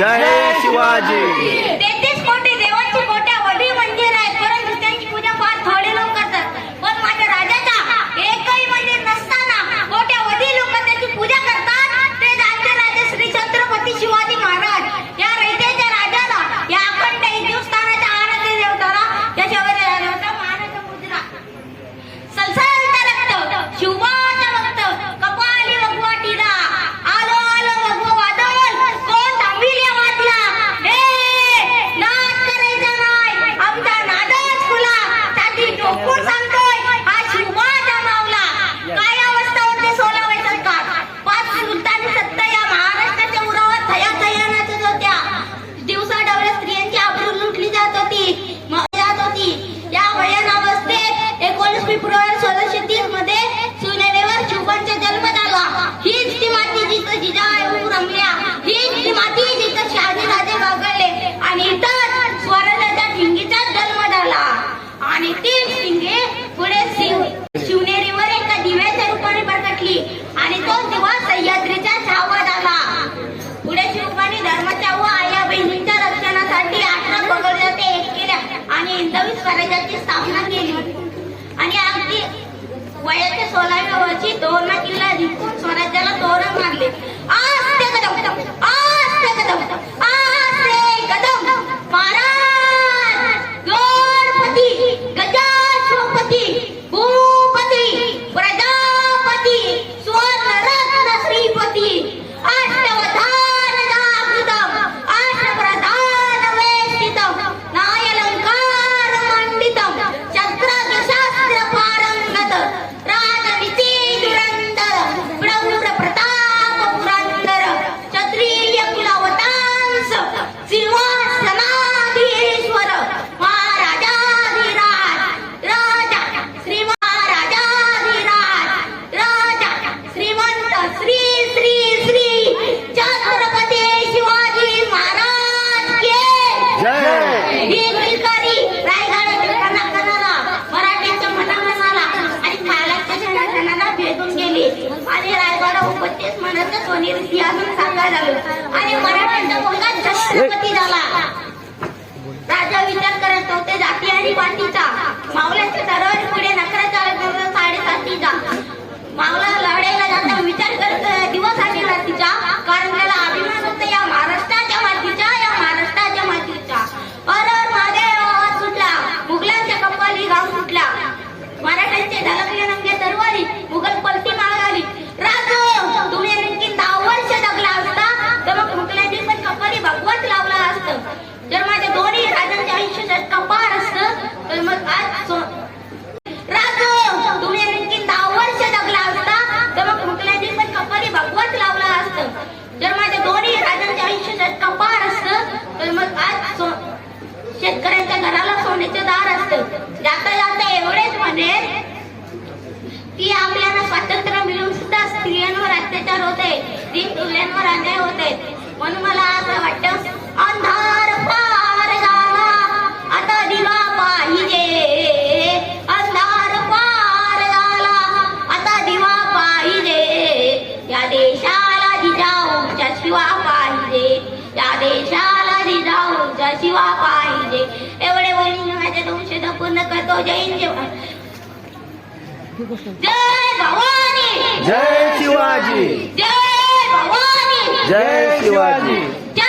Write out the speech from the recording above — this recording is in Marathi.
जय शिवाजी. 33 कोटी देवांची कोट्यावधी मंदिर आहेत, परंतु त्यांची पूजा फार थोडे लोक करतात. पण माझ्या राजाचा एकही मंदिर नसताना कोट्यावधी लोक त्याची पूजा करतात. ते आमचे राजे श्री छत्रपती शिवाजी महाराज या रयतेच्या राजाला, या अखंड हिंदुस्थानाच्या आनंदी देवताला त्याच्यावर मानाचा मुद्रा सलसलता रक्त शिवाचा भक्त कपाली भगवाटीला आलो आलो भगवा वादळ कोण थांबील या वाटला. हे नाद करायचा नाही, आमचा नादच खुला त्याची टोकून सांगतोय हा शिवाचा मावला. काय अवस्था होते 16व्या शतकात. 5 सुलतानी सत्ता या महाराष्ट्राच्या उरावर थयाथयानाच होत्या. दिवसा डावल्या स्त्रियांची आबरू लुटली जात होती. या भयान अवस्थेत 19 फेब्रुवारी 1630 मध्ये सुनेरेवर शिवबांचा जन्म झाला. हीच ती माती जिथं जिजाऊ रमल्या, हीच ती माती जिथं शहाजीराजे गागळले आणि इथं स्वराज्याच्या ठिंगीचा जन्म झाला. आणि तीच ठिंगे पुढे शिवनेरीवर एका दिव्याच्या रूपाने प्रकटली आणि तो दिवा सह्याद्रीच्या छावा झाला. पुढे शिवबांनी धर्माच्या व आया बहिणींच्या रक्षणासाठी 18 पगडजाती एक केल्या आणि हिंदवी स्वराज्याची स्थापना केली. आणि अगदी वयाच्या 16व्या वर्षी तोरणा किल्ला जिंकून स्वराज्याला तोरण मारले. आस्ते कदम आस्ते कदम आस्ते कदम महाराज गणपती गजाधिपती भूपती प्रजापती स्वर्णरत्न श्रीपती अष्टवधान जागृतम अष्टप्रधान वेष्टितम नायलंकार मंडितम शस्त्रास्त्र शास्त्र पारंगत राजनीती धुरंधर प्रौढ प्रताप पुरंदर क्षत्रिय कुलवतांस सिंहासनाधीश्वर महाराजाधिराज राजा श्री महाराजाधिराज राजा श्रीमंत श्री श्री श्री छत्रपती शिवाजी महाराज के जय. ही निलकरी रायगडाच्या कणाकणाला, मराठ्यांच्या मनामनाला आणि खालाच्या क्षणाक्षणाला भेदून गेली. आणि रायगड उपस्थित मनाचं सोनेरी सिंहासन साकार झालं आणि मराठ्यांचा मुलगा छत्रपती झाला. राजा विचार करत होते जाती आणि पातीचा. मावल्याच्या दरबारी पुढे नखरा चालत नव्हता 7.5 मावला लढायला जाता विचार करत दिवस आणि रात्रीचा. कारण त्याला अभिमान होता या महाराष्ट्राच्या मातीचा, या महाराष्ट्राच्या मातीचा. अर महादेव आवाज सुटला, मुघलांच्या कपाली घाम सुटला. मराठ्यांचे धडकले नंगे तरवारी, मुघल पलटी मागाली. राजो तुम्ही आणखी 10 वर्ष जगला असता तर मग मुघलांनी पण कपाली भगवत लावला असतं. जर माझ्या दोन्ही राजांचे आयुष्य कपार असतं तर मग आज राजो तुम्ही आणखी 10 वर्ष जगला असता तर मग मुघलांनी पण कपाली भगवत लावला असतं. जर माझ्या दोन्ही राजांचे आयुष्य कपार असतं तर मग आज शेतकऱ्यांच्या घराला सोन्याचे दार असतं. जाता जाता एवढेच म्हणेल की आपल्याला स्वातंत्र्य मिळून सुद्धा स्त्रियांवर अत्याचार होते, दिन तुल्यांवर अन्याय होते. म्हणून मला असं वाटतं अंधार पार झाला आता दिवा पाहिजे, अंधार पार झाला आता दिवा पाहिजे. या देशाला जिजाऊच्या शिवा पाहिजे, या देशाला जिजाऊच्या शिवा पाहिजे. एवढे बोलून माझ्या 2 शब्द पूर्ण करतो. जय हिंद, जय भवानी, जय शिवाजी. जय भवानी, जय शिवाजी. जय